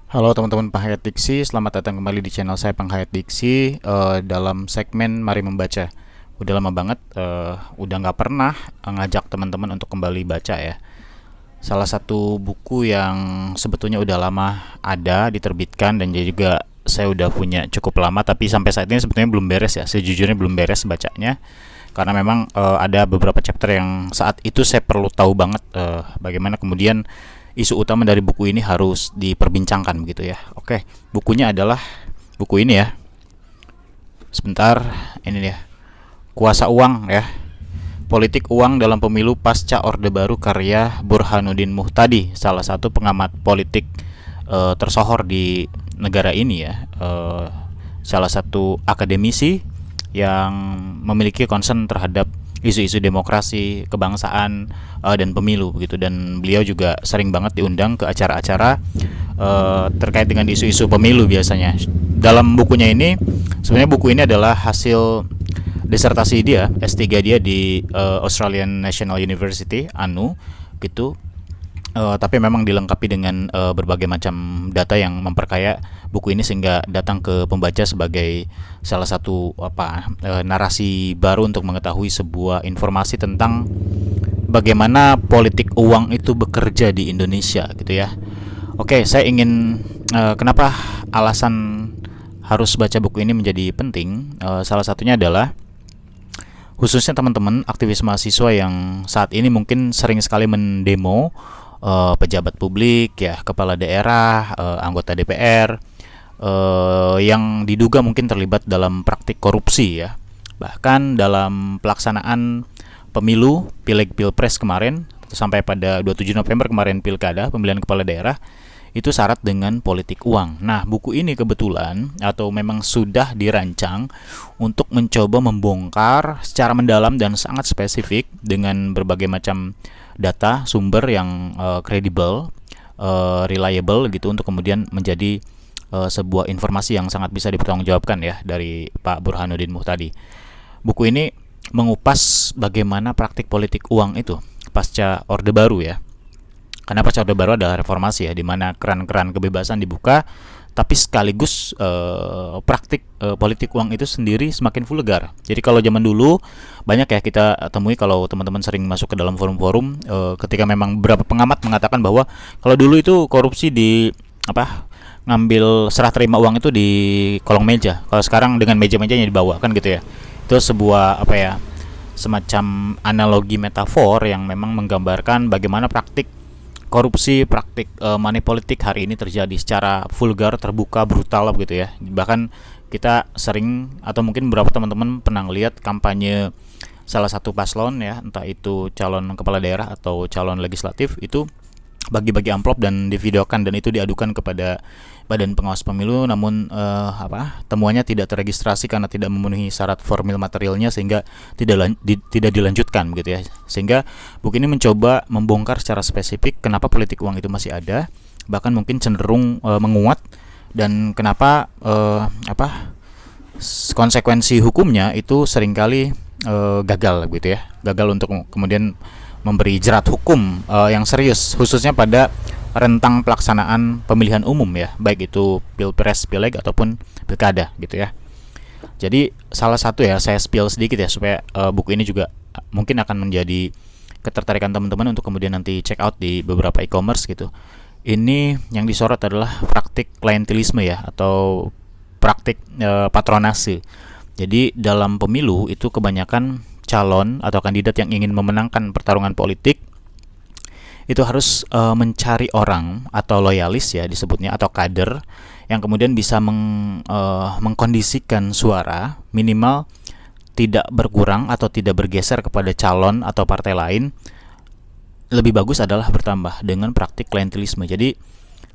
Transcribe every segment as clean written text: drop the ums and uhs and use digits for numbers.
Halo teman-teman penghayat diksi, selamat datang kembali di channel saya Penghayat Diksi dalam segmen Mari Membaca. Udah lama banget, udah nggak pernah ngajak teman-teman untuk kembali baca ya. Salah satu buku yang sebetulnya udah lama ada diterbitkan dan juga saya udah punya cukup lama, tapi sampai saat ini sebetulnya belum beres ya. Sejujurnya belum beres bacanya karena memang ada beberapa chapter yang saat itu saya perlu tahu banget bagaimana kemudian isu utama dari buku ini harus diperbincangkan begitu ya. Oke, bukunya adalah buku ini ya. Sebentar, ini dia. Kuasa Uang ya. Politik Uang dalam Pemilu Pasca Orde Baru karya Burhanuddin Muhtadi, salah satu pengamat politik tersohor di negara ini ya. Salah satu akademisi yang memiliki concern terhadap isu-isu demokrasi, kebangsaan dan pemilu begitu, dan beliau juga sering banget diundang ke acara-acara terkait dengan isu-isu pemilu biasanya. Dalam bukunya ini sebenarnya buku ini adalah hasil disertasi dia S3 dia di Australian National University ANU gitu. Tapi memang dilengkapi dengan berbagai macam data yang memperkaya buku ini sehingga datang ke pembaca sebagai salah satu narasi baru untuk mengetahui sebuah informasi tentang bagaimana politik uang itu bekerja di Indonesia gitu ya. Oke, saya ingin kenapa alasan harus baca buku ini menjadi penting. Salah satunya adalah khususnya teman-teman aktivis mahasiswa yang saat ini mungkin sering sekali mendemo pejabat publik ya, kepala daerah, anggota DPR yang diduga mungkin terlibat dalam praktik korupsi ya. Bahkan dalam pelaksanaan pemilu Pileg Pilpres kemarin sampai pada 27 November kemarin pilkada pemilihan kepala daerah itu syarat dengan politik uang. Nah, buku ini kebetulan atau memang sudah dirancang untuk mencoba membongkar secara mendalam dan sangat spesifik dengan berbagai macam data sumber yang kredibel, reliable gitu, untuk kemudian menjadi sebuah informasi yang sangat bisa dipertanggungjawabkan ya dari Pak Burhanuddin Muhtadi. Buku ini mengupas bagaimana praktik politik uang itu pasca Orde Baru ya. Karena pasca Orde Baru adalah reformasi ya, di mana keran-keran kebebasan dibuka, tapi sekaligus praktik politik uang itu sendiri semakin vulgar. Jadi kalau zaman dulu banyak ya kita temui, kalau teman-teman sering masuk ke dalam forum-forum, ketika memang beberapa pengamat mengatakan bahwa kalau dulu itu korupsi di ngambil serah terima uang itu di kolong meja. Kalau sekarang dengan meja-mejanya dibawa kan gitu ya. Itu sebuah semacam analogi metafor yang memang menggambarkan bagaimana praktik korupsi, praktik money politik hari ini terjadi secara vulgar, terbuka, brutal gitu ya. Bahkan kita sering atau mungkin beberapa teman-teman pernah lihat kampanye salah satu paslon ya, entah itu calon kepala daerah atau calon legislatif, itu bagi-bagi amplop dan divideokan dan itu diadukan kepada Badan Pengawas Pemilu, namun temuannya tidak terregistrasi karena tidak memenuhi syarat formil materialnya sehingga tidak dilanjutkan begitu ya. Sehingga buku ini mencoba membongkar secara spesifik kenapa politik uang itu masih ada, bahkan mungkin cenderung menguat, dan kenapa konsekuensi hukumnya itu seringkali gagal gitu ya. Gagal untuk kemudian memberi jerat hukum yang serius, khususnya pada rentang pelaksanaan pemilihan umum ya, baik itu pilpres, pileg ataupun pilkada gitu ya. Jadi salah satu ya, saya spill sedikit ya supaya buku ini juga mungkin akan menjadi ketertarikan teman-teman untuk kemudian nanti check out di beberapa e-commerce gitu. Ini yang disorot adalah praktik klientelisme ya, atau praktik patronase. Jadi dalam pemilu itu kebanyakan calon atau kandidat yang ingin memenangkan pertarungan politik itu harus mencari orang atau loyalis ya disebutnya, atau kader yang kemudian bisa mengkondisikan suara minimal tidak berkurang atau tidak bergeser kepada calon atau partai lain. Lebih bagus adalah bertambah dengan praktik klientelisme. Jadi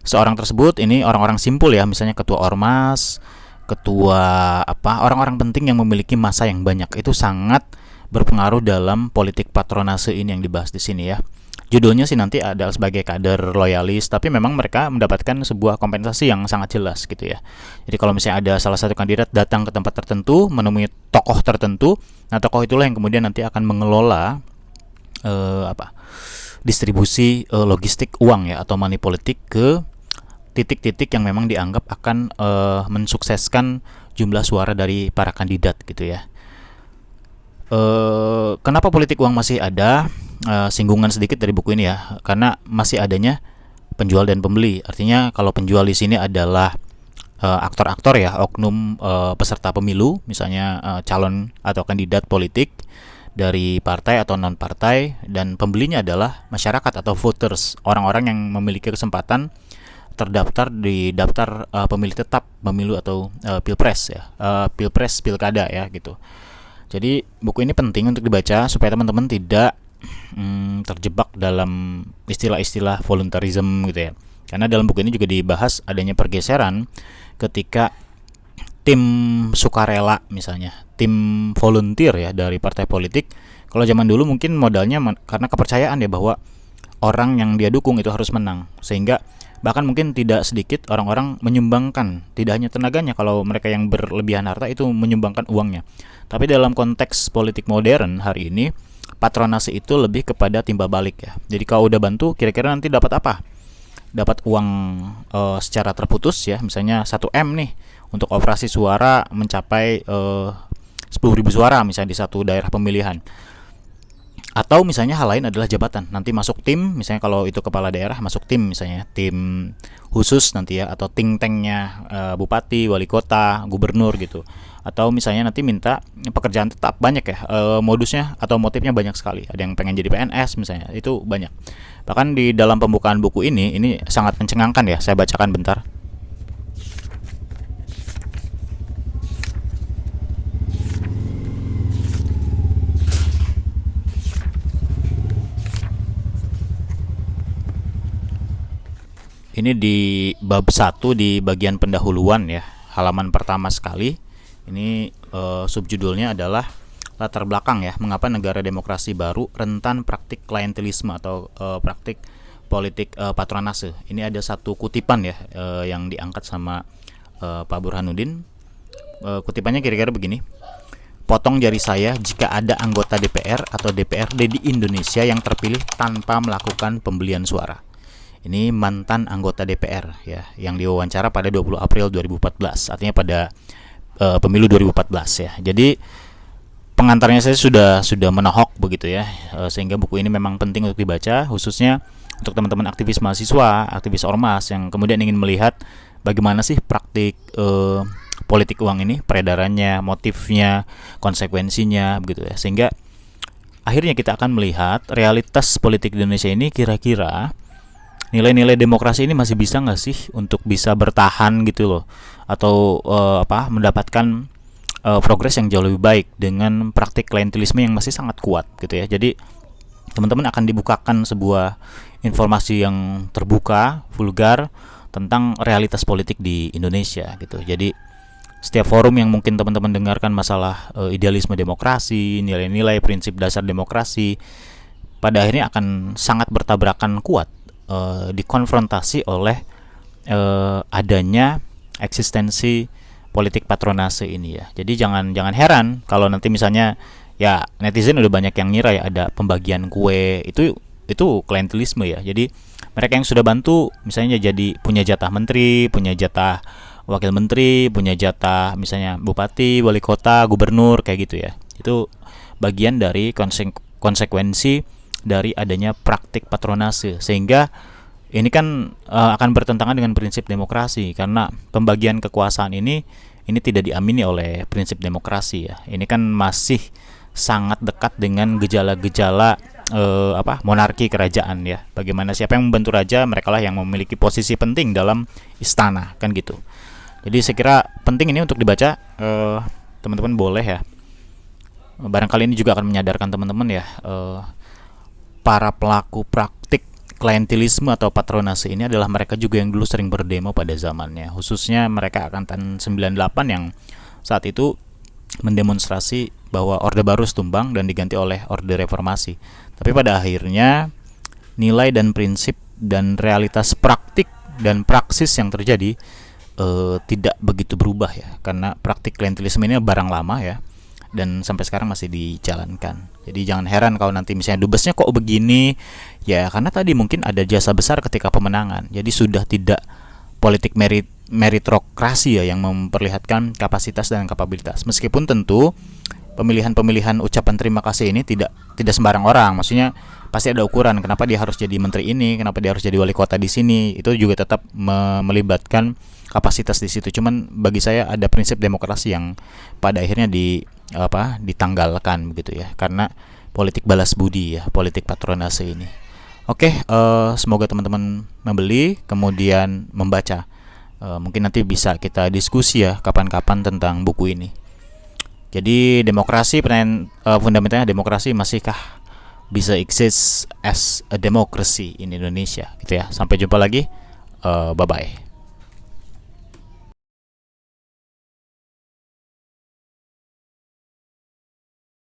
seorang tersebut ini orang-orang simpul ya, misalnya ketua ormas, ketua orang-orang penting yang memiliki massa yang banyak, itu sangat berpengaruh dalam politik patronase ini yang dibahas di sini ya. Judulnya sih nanti adalah sebagai kader loyalis, tapi memang mereka mendapatkan sebuah kompensasi yang sangat jelas gitu ya. Jadi kalau misalnya ada salah satu kandidat datang ke tempat tertentu, menemui tokoh tertentu, nah tokoh itulah yang kemudian nanti akan mengelola distribusi logistik uang ya, atau money politik ke titik-titik yang memang dianggap akan mensukseskan jumlah suara dari para kandidat gitu ya. Kenapa politik uang masih ada? Singgungan sedikit dari buku ini ya, karena masih adanya penjual dan pembeli. Artinya kalau penjual di sini adalah aktor-aktor ya, oknum peserta pemilu, misalnya calon atau kandidat politik dari partai atau non partai, dan pembelinya adalah masyarakat atau voters, orang-orang yang memiliki kesempatan terdaftar di daftar pemilih tetap pemilu atau pilpres ya, pilpres pilkada ya gitu. Jadi buku ini penting untuk dibaca supaya teman-teman tidak terjebak dalam istilah-istilah voluntarism gitu ya. Karena dalam buku ini juga dibahas adanya pergeseran ketika tim sukarela misalnya, tim volunteer ya dari partai politik. Kalau zaman dulu mungkin modalnya karena kepercayaan ya bahwa orang yang dia dukung itu harus menang, sehingga bahkan mungkin tidak sedikit orang-orang menyumbangkan tidak hanya tenaganya, kalau mereka yang berlebihan harta itu menyumbangkan uangnya. Tapi dalam konteks politik modern hari ini, patronase itu lebih kepada timbal balik ya. Jadi kalau udah bantu, kira-kira nanti dapat apa? Dapat uang secara terputus ya, misalnya 1M nih untuk operasi suara mencapai 10.000 suara misalnya di satu daerah pemilihan. Atau misalnya hal lain adalah jabatan, nanti masuk tim, misalnya kalau itu kepala daerah masuk tim, misalnya tim khusus nanti ya, atau think tanknya bupati, wali kota, gubernur gitu. Atau misalnya nanti minta pekerjaan tetap, banyak ya modusnya atau motifnya banyak sekali. Ada yang pengen jadi PNS misalnya, itu banyak. Bahkan di dalam pembukaan buku ini sangat mencengangkan ya, saya bacakan bentar. Ini di bab 1 di bagian pendahuluan ya, halaman pertama sekali. Ini subjudulnya adalah latar belakang ya, mengapa negara demokrasi baru rentan praktik klientelisme atau praktik politik patronase. Ini ada satu kutipan ya yang diangkat sama Pak Burhanuddin. Kutipannya kira-kira begini: potong jari saya jika ada anggota DPR atau DPRD di Indonesia yang terpilih tanpa melakukan pembelian suara. Ini mantan anggota DPR ya, yang diwawancara pada 20 April 2014, artinya pada pemilu 2014 ya. Jadi pengantarnya saya sudah menohok begitu ya, sehingga buku ini memang penting untuk dibaca, khususnya untuk teman-teman aktivis mahasiswa, aktivis ormas yang kemudian ingin melihat bagaimana sih praktik politik uang ini, peredarannya, motifnya, konsekuensinya begitu ya. Sehingga akhirnya kita akan melihat realitas politik di Indonesia ini, kira-kira nilai-nilai demokrasi ini masih bisa nggak sih untuk bisa bertahan gitu loh, atau mendapatkan progres yang jauh lebih baik dengan praktik klientelisme yang masih sangat kuat gitu ya. Jadi teman-teman akan dibukakan sebuah informasi yang terbuka, vulgar tentang realitas politik di Indonesia gitu. Jadi setiap forum yang mungkin teman-teman dengarkan masalah idealisme demokrasi, nilai-nilai prinsip dasar demokrasi, pada akhirnya akan sangat bertabrakan kuat dikonfrontasi oleh adanya eksistensi politik patronase ini ya. Jadi jangan heran kalau nanti misalnya ya netizen udah banyak yang ngira ya ada pembagian kue, itu klientelisme ya. Jadi mereka yang sudah bantu misalnya jadi punya jatah menteri, punya jatah wakil menteri, punya jatah misalnya bupati, wali kota, gubernur kayak gitu ya. Itu bagian dari konsekuensi dari adanya praktik patronase, sehingga ini kan akan bertentangan dengan prinsip demokrasi, karena pembagian kekuasaan ini tidak diamini oleh prinsip demokrasi ya. Ini kan masih sangat dekat dengan gejala-gejala monarki kerajaan ya. Bagaimana siapa yang membantu raja, merekalah yang memiliki posisi penting dalam istana kan gitu. Jadi saya kira penting ini untuk dibaca, teman-teman boleh ya. Barangkali ini juga akan menyadarkan teman-teman ya, para pelaku praktik klientelisme atau patronase ini adalah mereka juga yang dulu sering berdemo pada zamannya, khususnya mereka angkatan 98 yang saat itu mendemonstrasi bahwa Orde Baru tumbang dan diganti oleh Orde Reformasi. Tapi pada akhirnya nilai dan prinsip dan realitas praktik dan praksis yang terjadi tidak begitu berubah ya, karena praktik klientelisme ini barang lama ya, dan sampai sekarang masih dijalankan. Jadi jangan heran kalau nanti misalnya dubesnya kok begini, ya karena tadi mungkin ada jasa besar ketika pemenangan. Jadi sudah tidak politik meritokrasi ya, yang memperlihatkan kapasitas dan kapabilitas. Meskipun tentu pemilihan ucapan terima kasih ini tidak sembarang orang. Maksudnya pasti ada ukuran kenapa dia harus jadi menteri ini, kenapa dia harus jadi wali kota di sini. Itu juga tetap melibatkan kapasitas di situ. Cuman bagi saya ada prinsip demokrasi yang pada akhirnya ditanggalkan begitu ya, karena politik balas budi ya, politik patronase ini. Oke, semoga teman-teman membeli kemudian membaca. Mungkin nanti bisa kita diskusi ya kapan-kapan tentang buku ini. Jadi demokrasi, pertanyaan fundamentalnya, demokrasi masihkah bisa exist as a democracy in Indonesia gitu ya. Sampai jumpa lagi, bye bye.